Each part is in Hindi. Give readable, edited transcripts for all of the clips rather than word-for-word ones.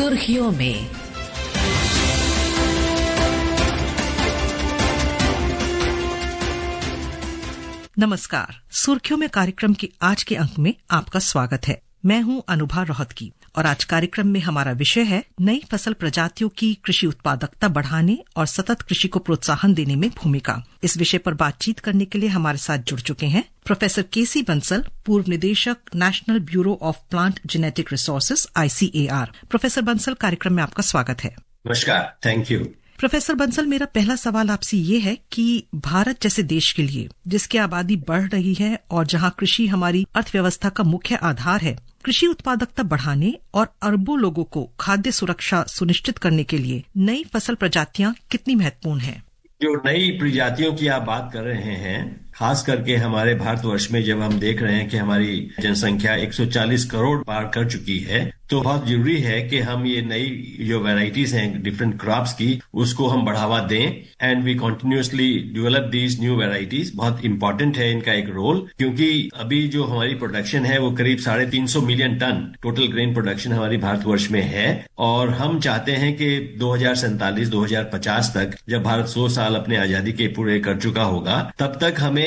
सुर्खियों में। नमस्कार, सुर्खियों में कार्यक्रम के आज के अंक में आपका स्वागत है। मैं हूं अनुभा रोहतगी और आज कार्यक्रम में हमारा विषय है नई फसल प्रजातियों की कृषि उत्पादकता बढ़ाने और सतत कृषि को प्रोत्साहन देने में भूमिका। इस विषय पर बातचीत करने के लिए हमारे साथ जुड़ चुके हैं प्रोफेसर केसी बंसल, पूर्व निदेशक national bureau of plant genetic resources ICAR। Professor Bansal, कार्यक्रम में आपका स्वागत है। नमस्कार, थैंक यू। प्रोफेसर बंसल, मेरा पहला सवाल आपसे ये है कि भारत जैसे देश के लिए, जिसकी आबादी बढ़ रही है और जहां कृषि हमारी अर्थव्यवस्था का मुख्य आधार है, कृषि उत्पादकता बढ़ाने और अरबों लोगों को खाद्य सुरक्षा सुनिश्चित करने के लिए नई फसल प्रजातियां कितनी महत्वपूर्ण हैं? जो नई प्रजातियों की आप बात कर रहे हैं, खास करके हमारे भारतवर्ष में जब हम देख रहे हैं कि हमारी जनसंख्या 140 करोड़ पार कर चुकी है, तो बहुत जरूरी है कि हम ये नई जो वैरायटीज हैं डिफरेंट क्रॉप्स की, उसको हम बढ़ावा दें and we continuously develop these new varieties. बहुत इंपॉर्टेंट है इनका एक रोल, क्योंकि अभी जो हमारी प्रोडक्शन है वो करीब 350 million ton total grain production हमारी भारतवर्ष में है और हम चाहते हैं कि 2047-2050 तक, जब भारत 100 साल अपने आजादी के पूरे कर चुका होगा, तब तक हमें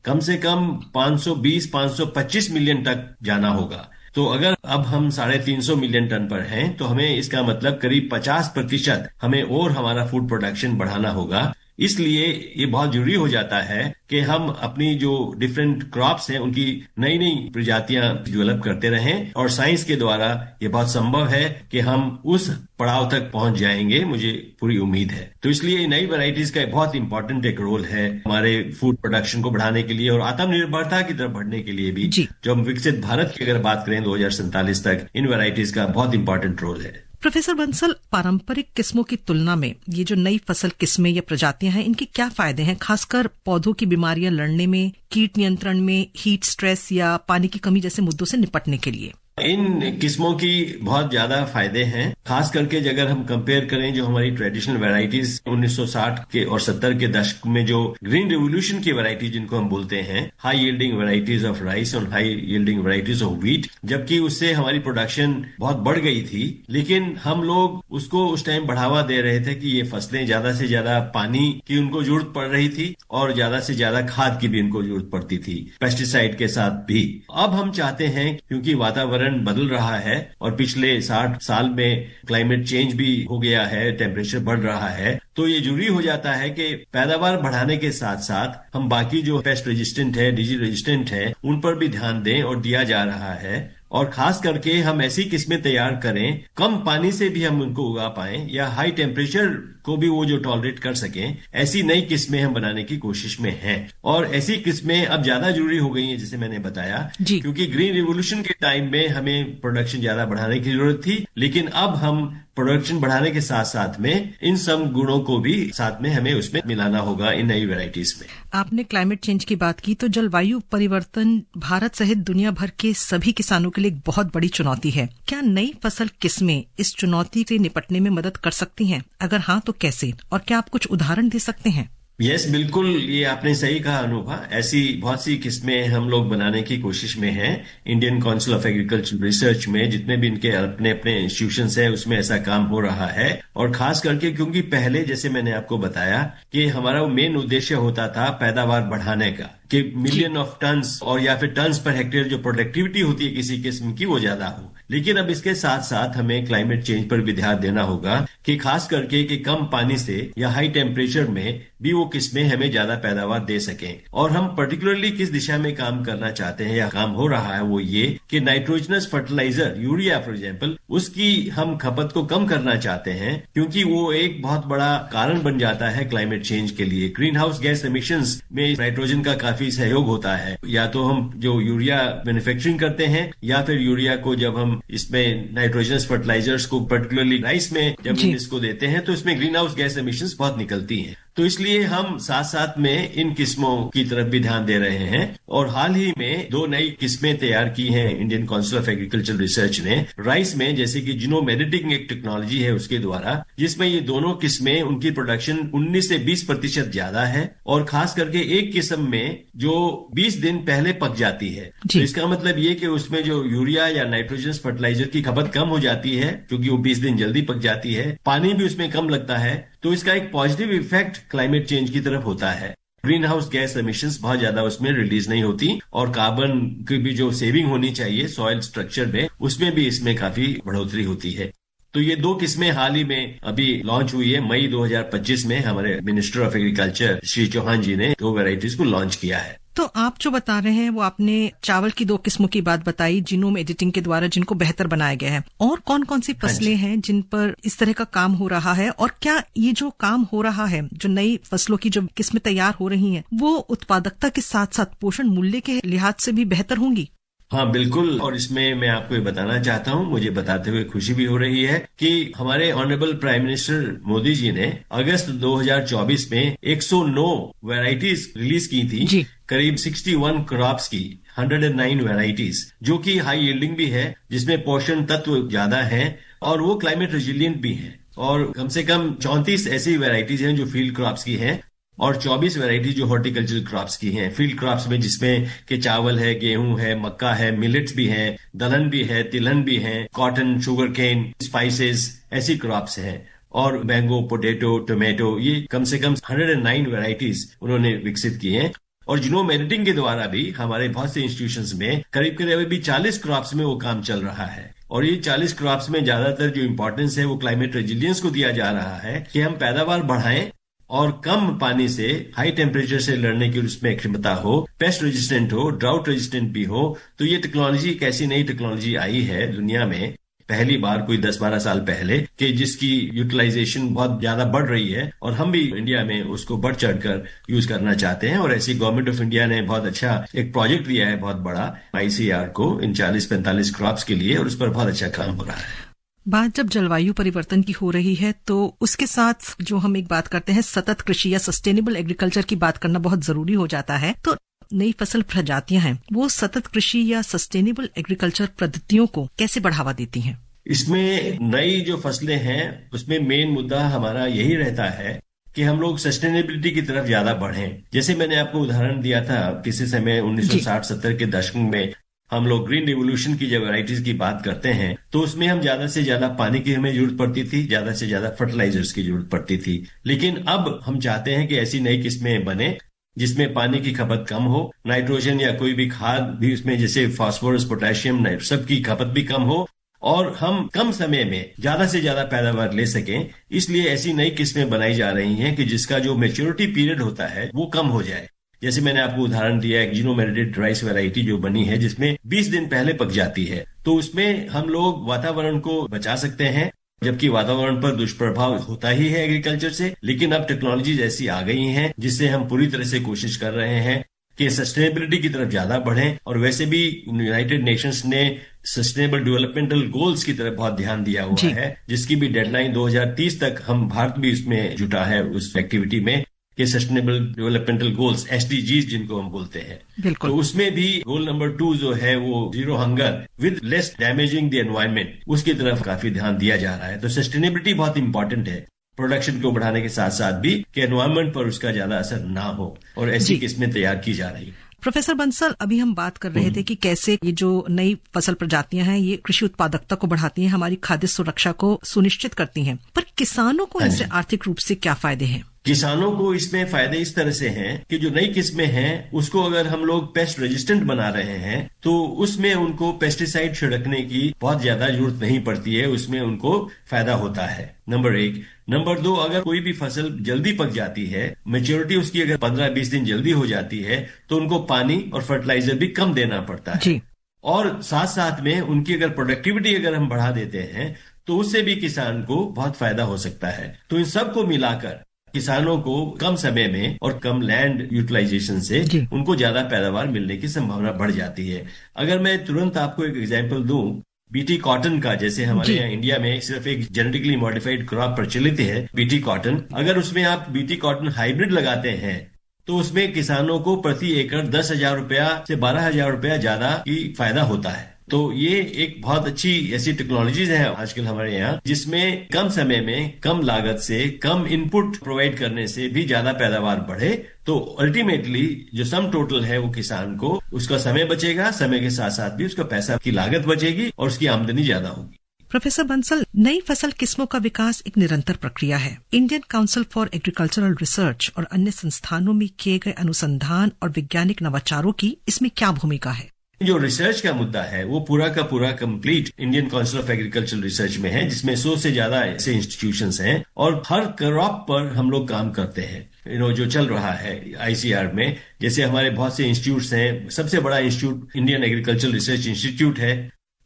कम से कम 520-525 मिलियन तक जाना होगा। तो अगर अब हम 350 मिलियन टन पर हैं, तो हमें इसका मतलब करीब 50% हमें और हमारा फूड प्रोडक्शन बढ़ाना होगा। इसलिए ये बहुत जरूरी हो जाता है कि हम अपनी जो डिफरेंट क्रॉप्स हैं उनकी नई नई प्रजातियां डेवलप करते रहें और साइंस के द्वारा ये बहुत संभव है कि हम उस पड़ाव तक पहुंच जाएंगे, मुझे पूरी उम्मीद है। तो इसलिए नई वैरायटीज का बहुत इंपॉर्टेंट एक रोल है हमारे फूड प्रोडक्शन को बढ़ाने के लिए और आत्मनिर्भरता की तरफ बढ़ने के लिए भी। जो हम विकसित भारत की अगर बात करें 2047 तक, इन वैरायटीज का बहुत इंपॉर्टेंट रोल है। प्रोफेसर बंसल, पारंपरिक किस्मों की तुलना में ये जो नई फसल किस्में या प्रजातियां हैं, इनके क्या फायदे हैं, खासकर पौधों की बीमारियां लड़ने में, कीट नियंत्रण में, हीट स्ट्रेस या पानी की कमी जैसे मुद्दों से निपटने के लिए? इन किस्मों की बहुत ज्यादा फायदे हैं, खास करके अगर हम कंपेयर करें जो हमारी ट्रेडिशनल वैरायटीज 1960 के और 70 के दशक में जो ग्रीन रेवोल्यूशन की वैरायटी जिनको हम बोलते हैं, high yielding varieties of rice और high yielding varieties of wheat, जबकि उससे हमारी प्रोडक्शन बहुत बढ़ गई थी, लेकिन हम लोग उसको उस टाइम बढ़ावा दे रहे थे कि ये फसलें ज्यादा से ज्यादा पानी की उनको जरूरत पड़ रही थी और ज्यादा से ज्यादा खाद की भी उनको जरूरत पड़ती थी, पेस्टिसाइड के साथ भी। अब हम चाहते हैं, क्योंकि वातावरण बदल रहा है और पिछले 60 साल में क्लाइमेट चेंज भी हो गया है, टेम्परेचर बढ़ रहा है, तो ये जरूरी हो जाता है कि पैदावार बढ़ाने के साथ साथ हम बाकी जो पेस्ट रेजिस्टेंट है, डिजीज रेजिस्टेंट है, उन पर भी ध्यान दें और दिया जा रहा है। और खास करके हम ऐसी किस्में तैयार करें, कम पानी से भी हम उनको उगा पाएं या हाई टेम्परेचर को भी वो जो टॉलरेट कर सकें, ऐसी नई किस्में हम बनाने की कोशिश में हैं। और ऐसी किस्में अब ज्यादा जरूरी हो गई हैं, जैसे मैंने बताया, क्योंकि ग्रीन रिवोल्यूशन के टाइम में हमें प्रोडक्शन ज्यादा बढ़ाने की जरूरत थी, लेकिन अब हम प्रोडक्शन बढ़ाने के साथ साथ में इन सब गुणों को भी साथ में हमें उसमें मिलाना होगा इन नई वैरायटीज में। आपने क्लाइमेट चेंज की बात की, तो जलवायु परिवर्तन भारत सहित दुनिया भर के सभी किसानों के लिए एक बहुत बड़ी चुनौती है। क्या नई फसल किस्में इस चुनौती से निपटने में मदद कर सकती हैं? अगर हाँ, तो कैसे? और क्या आप कुछ उदाहरण दे सकते हैं? यस, बिल्कुल, ये आपने सही कहा अनुभा। ऐसी बहुत सी किस्में हम लोग बनाने की कोशिश में हैं। Indian council of agriculture research में जितने भी इनके अपने अपने इंस्टीट्यूशंस हैं, उसमें ऐसा काम हो रहा है। और खास करके क्योंकि पहले, जैसे मैंने आपको बताया, कि हमारा मेन उद्देश्य होता था पैदावार बढ़ाने का, कि मिलियन ऑफ टन्स और या फिर टन्स पर हेक्टेयर जो प्रोडक्टिविटी होती है किसी किस्म की, वो ज्यादा हो। लेकिन अब इसके साथ साथ हमें क्लाइमेट चेंज पर भी ध्यान देना होगा कि खास करके कि कम पानी से या हाई टेम्परेचर में भी वो किस्में हमें ज्यादा पैदावार दे सकें। और हम पर्टिकुलरली किस दिशा में काम करना चाहते हैं या काम हो रहा है, वो ये कि nitrogenous fertiliser, urea for example, उसकी हम खपत को कम करना चाहते हैं, क्योंकि वो एक बहुत बड़ा कारण बन जाता है क्लाइमेट चेंज के लिए। ग्रीन हाउस गैस एमिशंस में नाइट्रोजन का काफी सहयोग होता है। या तो हम जो यूरिया मैन्युफैक्चरिंग करते हैं, या फिर यूरिया को जब हम इसमें नाइट्रोजनस फर्टिलाइजर्स को पर्टिकुलरली राइस में जब हम इसको देते हैं, तो इसमें ग्रीन हाउस गैस एमिशंस बहुत निकलती हैं। तो इसलिए हम साथ साथ में इन किस्मों की तरफ भी ध्यान दे रहे हैं और हाल ही में 2 नई किस्में तैयार की हैं Indian council of agriculture research ने राइस में, जैसे कि जीनोम एडिटिंग एक टेक्नोलॉजी है उसके द्वारा, जिसमें ये दोनों किस्में उनकी प्रोडक्शन 19 से 20% ज्यादा है और खास करके एक किस्म में जो 20 दिन पहले पक जाती है। तो इसका मतलब ये कि उसमें जो यूरिया या नाइट्रोजन फर्टिलाइजर की खपत कम हो जाती है क्योंकि वो 20 दिन जल्दी पक जाती है, पानी भी उसमें कम लगता है। तो इसका एक पॉजिटिव इफेक्ट क्लाइमेट चेंज की तरफ होता है। ग्रीन हाउस गैस एमिशंस बहुत ज्यादा उसमें रिलीज नहीं होती और कार्बन की भी जो सेविंग होनी चाहिए सॉइल स्ट्रक्चर में, उसमें भी इसमें काफी बढ़ोतरी होती है। तो ये 2 किस्में हाल ही में अभी लॉन्च हुई है। मई 2025 में हमारे minister of agriculture Shri Chouhan ji ने 2 वैरायटीज को लॉन्च किया है। तो आप जो बता रहे हैं वो आपने चावल की 2 किस्मों की बात बताई जीनोम एडिटिंग के द्वारा जिनको बेहतर बनाया गया है, और कौन कौन सी फसलें हैं जिन पर इस तरह का काम हो रहा है, और क्या ये जो काम हो रहा है, जो नई फसलों की जो किस्में तैयार हो रही हैं, वो उत्पादकता के साथ साथ पोषण मूल्य के लिहाज से भी बेहतर होंगी? हाँ बिल्कुल, और इसमें मैं आपको ये बताना चाहता हूँ, मुझे बताते हुए खुशी भी हो रही है कि हमारे honourable prime minister Modi ji ने अगस्त 2024 में 109 वैरायटीज रिलीज की थी, करीब 61 क्रॉप्स की, 109 वैरायटीज, जो कि हाई यील्डिंग भी है, जिसमें पोषण तत्व ज्यादा है और वो क्लाइमेट रेजिलिएंट भी है। और कम से कम 34 ऐसी वैरायटीज हैं जो फील्ड क्रॉप्स की हैं और 24 वैरायटी जो हॉर्टिकल्चरल क्रॉप्स की हैं। फील्ड क्रॉप्स में जिसमें कि चावल है, गेहूं है, मक्का है, मिलेट्स भी हैं, दलहन भी है, तिलहन भी है, कॉटन, शुगर केन, स्पाइसेस, ऐसी क्रॉप्स हैं, और मैंगो, पोटैटो, टोमेटो, ये कम से कम 109 वैरायटीज उन्होंने विकसित की हैं। और जीनोम एडिटिंग के द्वारा भी हमारे बहुत से इंस्टीट्यूशंस में करीब करीब अभी 40 क्रॉप्स में वो काम चल रहा है। और ये 40 क्रॉप्स में ज्यादातर जो इम्पोर्टेंस है वो क्लाइमेट रेजिलियंस को दिया जा रहा है कि हम पैदावार बढ़ाएं और कम पानी से, हाई टेम्परेचर से लड़ने की उसमें क्षमता हो, पेस्ट रेजिस्टेंट हो, ड्राउट रेजिस्टेंट भी हो। तो ये टेक्नोलॉजी एक ऐसी नई टेक्नोलॉजी आई है दुनिया में पहली बार कोई 10-12 साल पहले, कि जिसकी यूटिलाइजेशन बहुत ज्यादा बढ़ रही है और हम भी इंडिया में उसको बढ़ चढ़कर यूज करना चाहते हैं। और ऐसी गवर्नमेंट ऑफ इंडिया ने बहुत अच्छा एक प्रोजेक्ट दिया है, बहुत बड़ा, ICR को, इन 40-45 क्रॉप्स के लिए, और उस पर बहुत अच्छा काम हो रहा है। बात जब जलवायु परिवर्तन की हो रही है तो उसके साथ जो हम एक बात करते हैं सतत कृषि या सस्टेनेबल एग्रीकल्चर की बात करना बहुत जरूरी हो जाता है। तो नई फसल प्रजातियां हैं, वो सतत कृषि या सस्टेनेबल एग्रीकल्चर पद्धतियों को कैसे बढ़ावा देती हैं? इसमें नई जो फसलें हैं उसमें मेन मुद्दा हमारा यही रहता है कि हम लोग सस्टेनेबिलिटी की तरफ ज्यादा बढ़ें। जैसे मैंने आपको उदाहरण दिया था, किसी समय 1960-70 के दशक में हम लोग ग्रीन रिवोल्यूशन की जब वैरायटीज की बात करते हैं तो उसमें हम ज्यादा से ज्यादा पानी की हमें जरूरत पड़ती थी, ज्यादा से ज्यादा फर्टिलाइजर्स की जरूरत पड़ती थी। लेकिन अब हम चाहते हैं कि ऐसी नई किस्में बने जिसमें पानी की खपत कम हो, नाइट्रोजन या कोई भी खाद भी उसमें, जैसे फास्फोरस, पोटेशियम, सब की खपत भी कम हो और हम कम समय में ज्यादा से ज्यादा पैदावार ले सकें। इसलिए ऐसी नई किस्में बनाई जा रही हैं कि जिसका जो मैच्योरिटी पीरियड होता है वो कम हो जाए। जैसे मैंने आपको उदाहरण दिया, एक जीनोम एडिटेड राइस वैरायटी जो बनी है जिसमें 20 दिन पहले पक जाती है, तो उसमें हम लोग वातावरण को बचा सकते हैं, जबकि वातावरण पर दुष्प्रभाव होता ही है एग्रीकल्चर से। लेकिन अब टेक्नोलॉजीज ऐसी आ गई हैं जिससे हम पूरी तरह से कोशिश कर रहे हैं कि सस्टेनेबिलिटी की तरफ ज्यादा बढ़ें। और वैसे भी यूनाइटेड नेशंस ने सस्टेनेबल डेवलपमेंटल गोल्स की तरफ बहुत ध्यान दिया हुआ है, जिसकी भी डेडलाइन 2030 तक, हम भारत भी उसमें जुटा है उस एक्टिविटी में, कि सस्टेनेबल डेवलपमेंटल गोल्स, SDGs जिनको हम बोलते हैं। तो उसमें भी गोल नंबर 2 जो है वो zero hunger with less damaging the environment, उसकी तरफ काफी ध्यान दिया जा रहा है। तो सस्टेनेबिलिटी बहुत इंपॉर्टेंट है प्रोडक्शन को बढ़ाने के साथ साथ भी, कि एनवायरमेंट पर उसका ज्यादा असर ना हो, और ऐसी किस्में तैयार की जा रही है। प्रोफेसर बंसल, अभी हम बात कर रहे थे कि कैसे ये जो नई फसल प्रजातियां हैं ये कृषि उत्पादकता को बढ़ाती हैं, हमारी खाद्य सुरक्षा को सुनिश्चित करती हैं, पर किसानों को इनसे आर्थिक रूप से क्या फायदे हैं? किसानों को इसमें फायदे इस तरह से हैं कि जो नई किस्में हैं उसको अगर हम लोग पेस्ट रेजिस्टेंट बना रहे हैं तो उसमें उनको पेस्टिसाइड छिड़कने की बहुत ज्यादा जरूरत नहीं पड़ती है, उसमें उनको फायदा होता है, नंबर 1। नंबर 2, अगर कोई भी फसल जल्दी पक जाती है, मैच्योरिटी उसकी अगर 15-20 दिन जल्दी हो जाती है, तो उनको पानी और फर्टिलाइजर भी कम देना पड़ता है जी। और साथ साथ में उनकी अगर प्रोडक्टिविटी अगर हम बढ़ा देते हैं तो उससे भी किसान को बहुत फायदा हो सकता है। तो इन सबको मिलाकर किसानों को कम समय में और कम लैंड यूटिलाइजेशन से उनको ज्यादा पैदावार मिलने की संभावना बढ़ जाती है। अगर मैं तुरंत आपको एक एग्जांपल दूं बीटी कॉटन का, जैसे हमारे यहाँ इंडिया में सिर्फ एक जेनेटिकली मॉडिफाइड क्रॉप प्रचलित है बीटी कॉटन, अगर उसमें आप बीटी कॉटन हाइब्रिड लगाते हैं तो उसमें किसानों को प्रति एकड़ 10,000 रुपया से 12,000 रुपया ज्यादा की फायदा होता है। तो ये एक बहुत अच्छी ऐसी टेक्नोलॉजीज है आजकल हमारे यहाँ, जिसमें कम समय में कम लागत से कम इनपुट प्रोवाइड करने से भी ज्यादा पैदावार बढ़े। तो अल्टीमेटली जो सम टोटल है वो किसान को उसका समय बचेगा, समय के साथ साथ भी उसका पैसा की लागत बचेगी और उसकी आमदनी ज्यादा होगी। प्रोफेसर बंसल, नई फसल किस्मों का विकास एक निरंतर प्रक्रिया है। Indian council for agricultural research और अन्य संस्थानों में किए गए अनुसंधान और वैज्ञानिक नवाचारों की इसमें क्या भूमिका है? जो रिसर्च का मुद्दा है वो पूरा का पूरा complete Indian council of agricultural research में है, जिसमें 100 से ज्यादा ऐसे इंस्टीट्यूशंस हैं और हर क्रॉप पर हम लोग काम करते हैं। जो चल रहा है आईसीआर में, जैसे हमारे बहुत से इंस्टीट्यूट्स हैं। सबसे बड़ा institute Indian agricultural research institute है।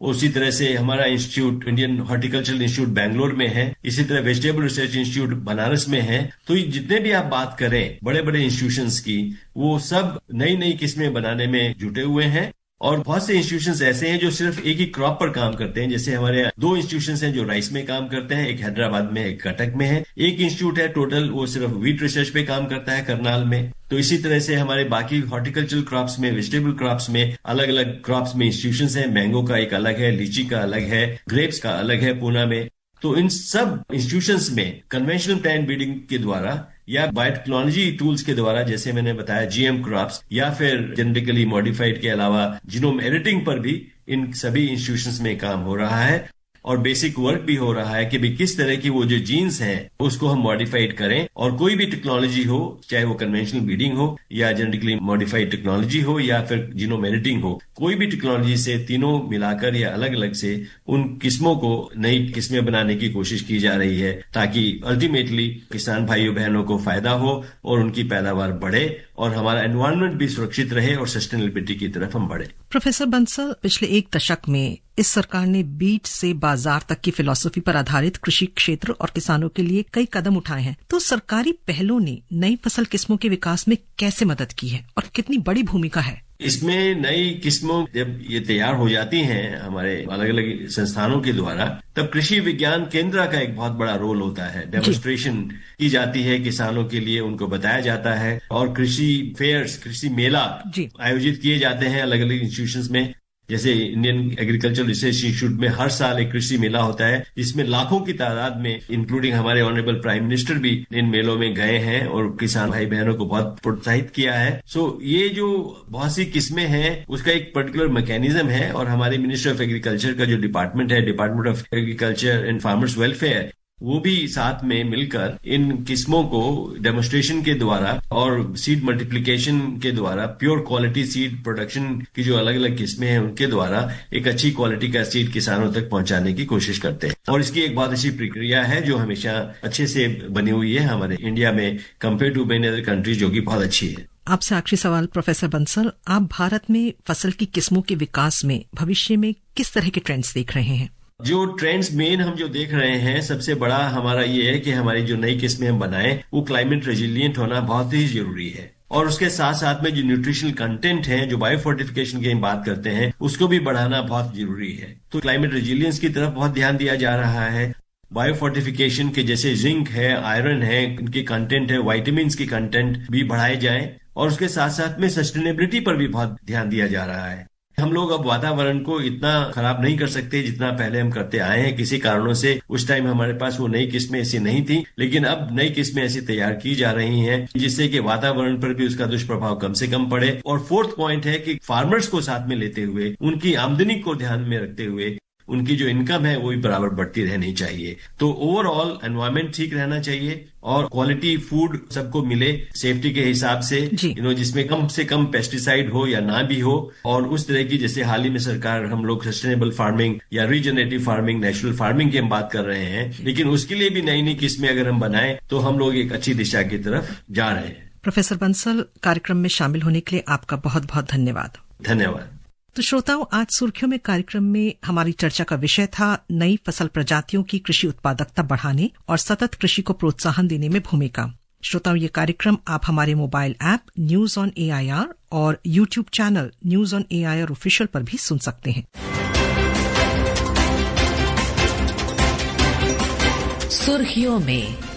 उसी तरह से हमारा institute Indian horticultural institute Bangalore में है। इसी तरह वेजिटेबल रिसर्च इंस्टीट्यूट बनारस में है। तो जितने भी आप बात करें बड़े बड़े इंस्टीट्यूशंस की, वो सब नई नई किस्में बनाने में जुटे हुए हैं। और बहुत से इंस्टीट्यूशंस ऐसे हैं जो सिर्फ एक ही क्रॉप पर काम करते हैं। जैसे हमारे 2 इंस्टीट्यूशंस हैं जो राइस में काम करते हैं, एक हैदराबाद में, एक कटक में है। एक इंस्टीट्यूट है टोटल, वो सिर्फ व्हीट रिसर्च पे काम करता है करनाल में। तो इसी तरह से हमारे बाकी हॉर्टिकल्चरल क्रॉप्स में, वेजिटेबल क्रॉप्स में अलग अलग क्रॉप्स में इंस्टीट्यूशंस हैं। मैंगो का एक अलग है, लीची का अलग है, ग्रेप्स का अलग है पूना में। तो इन सब इंस्टीट्यूशंस में कन्वेंशनल प्लांट ब्रीडिंग के द्वारा या बायोटेक्नोलॉजी टूल्स के द्वारा, जैसे मैंने बताया जीएम क्रॉप्स, या फिर जेनेटिकली मॉडिफाइड के अलावा जीनोम एडिटिंग पर भी इन सभी इंस्टीट्यूशंस में काम हो रहा है। और बेसिक वर्क भी हो रहा है कि भी किस तरह की वो जो जीन्स हैं उसको हम मॉडिफाइड करें। और कोई भी टेक्नोलॉजी हो, चाहे वो कन्वेंशनल ब्रीडिंग हो या जेनेटिकली मॉडिफाइड टेक्नोलॉजी हो या फिर जीनोम एडिटिंग हो, कोई भी टेक्नोलॉजी से तीनों मिलाकर या अलग अलग से उन किस्मों को नई किस्में बनाने की कोशिश की जा रही है, ताकि अल्टीमेटली किसान भाइयों बहनों को फायदा हो और उनकी पैदावार बढ़े और हमारा एनवायरनमेंट भी सुरक्षित रहे और सस्टेनेबिलिटी की तरफ हम बढ़े। प्रोफेसर बंसल, पिछले 1 दशक में इस सरकार ने बीज से बाजार तक की फिलॉसफी पर आधारित कृषि क्षेत्र और किसानों के लिए कई कदम उठाए हैं। तो सरकारी पहलों ने नई फसल किस्मों के विकास में कैसे मदद की है और कितनी बड़ी भूमिका है? इसमें नई किस्मों जब ये तैयार हो जाती हैं हमारे अलग अलग संस्थानों के द्वारा, तब कृषि विज्ञान केंद्र का एक बहुत बड़ा रोल होता है। डेमोन्स्ट्रेशन की जाती है किसानों के लिए, उनको बताया जाता है और कृषि फेयर्स, कृषि मेला आयोजित किए जाते हैं अलग अलग इंस्टीट्यूशंस में। जैसे इंडियन एग्रीकल्चरल रिसर्च इंस्टीट्यूट में हर साल एक कृषि मेला होता है, जिसमें लाखों की तादाद में, इंक्लूडिंग हमारे ऑनरेबल प्राइम मिनिस्टर भी इन मेलों में गए हैं और किसान भाई बहनों को बहुत प्रोत्साहित किया है। सो ये जो बहुत सी किस्में हैं उसका एक पर्टिकुलर मैकेनिज्म है और हमारे मिनिस्ट्री ऑफ एग्रीकल्चर का जो डिपार्टमेंट है, department of agriculture and farmers welfare, वो भी साथ में मिलकर इन किस्मों को डेमोन्स्ट्रेशन के द्वारा और सीड मल्टीप्लिकेशन के द्वारा, प्योर क्वालिटी सीड प्रोडक्शन की जो अलग अलग किस्में हैं उनके द्वारा एक अच्छी क्वालिटी का सीड किसानों तक पहुंचाने की कोशिश करते हैं। और इसकी एक बहुत अच्छी प्रक्रिया है जो हमेशा अच्छे से बनी हुई है हमारे इंडिया में compare to many other countries, जो कि बहुत अच्छी है। आपसे आखिरी सवाल प्रोफेसर बंसल, आप भारत में फसल की किस्मों के विकास में भविष्य में किस तरह के ट्रेंड्स देख रहे हैं? जो ट्रेंड्स मेन हम जो देख रहे हैं, सबसे बड़ा हमारा ये है कि हमारी जो नई किस्में हम बनाएं वो क्लाइमेट रेजिलिएंट होना बहुत ही जरूरी है। और उसके साथ साथ में जो न्यूट्रिशनल कंटेंट है, जो बायोफोर्टिफिकेशन की हम बात करते हैं, उसको भी बढ़ाना बहुत जरूरी है। तो क्लाइमेट रेजिलियंस की तरफ बहुत ध्यान दिया जा रहा है। बायोफोर्टिफिकेशन के जैसे जिंक है, आयरन है, इनके कंटेंट है, वाइटामिन की कंटेंट भी बढ़ाए जाएं। और उसके साथ साथ में सस्टेनेबिलिटी पर भी बहुत ध्यान दिया जा रहा है। हम लोग अब वातावरण को इतना खराब नहीं कर सकते जितना पहले हम करते आए हैं। किसी कारणों से उस टाइम हमारे पास वो नई किस्में ऐसी नहीं थी, लेकिन अब नई किस्में ऐसी तैयार की जा रही हैं जिससे कि वातावरण पर भी उसका दुष्प्रभाव कम से कम पड़े। और 4th पॉइंट है कि फार्मर्स को साथ में लेते हुए, उनकी आमदनी को ध्यान में रखते हुए, उनकी जो इनकम है वो भी बराबर बढ़ती रहनी चाहिए। तो ओवरऑल एनवायरमेंट ठीक रहना चाहिए और क्वालिटी फूड सबको मिले सेफ्टी के हिसाब से, जिसमें कम से कम पेस्टिसाइड हो या ना भी हो। और उस तरह की, जैसे हाल ही में सरकार, हम लोग सस्टेनेबल फार्मिंग या रीजनरेटिव फार्मिंग, नेचुरल फार्मिंग की हम बात कर रहे हैं, लेकिन उसके लिए भी नई नई किस्में अगर हम बनाएं तो हम लोग एक अच्छी दिशा की तरफ जा रहे हैं। प्रोफेसर बंसल, कार्यक्रम में शामिल होने के लिए आपका बहुत बहुत धन्यवाद। धन्यवाद। तो श्रोताओं, आज सुर्खियों में कार्यक्रम में हमारी चर्चा का विषय था नई फसल प्रजातियों की कृषि उत्पादकता बढ़ाने और सतत कृषि को प्रोत्साहन देने में भूमिका। श्रोताओं, ये कार्यक्रम आप हमारे mobile app news on AIR और YouTube channel news on AIR official पर भी सुन सकते हैं। सुर्खियों में।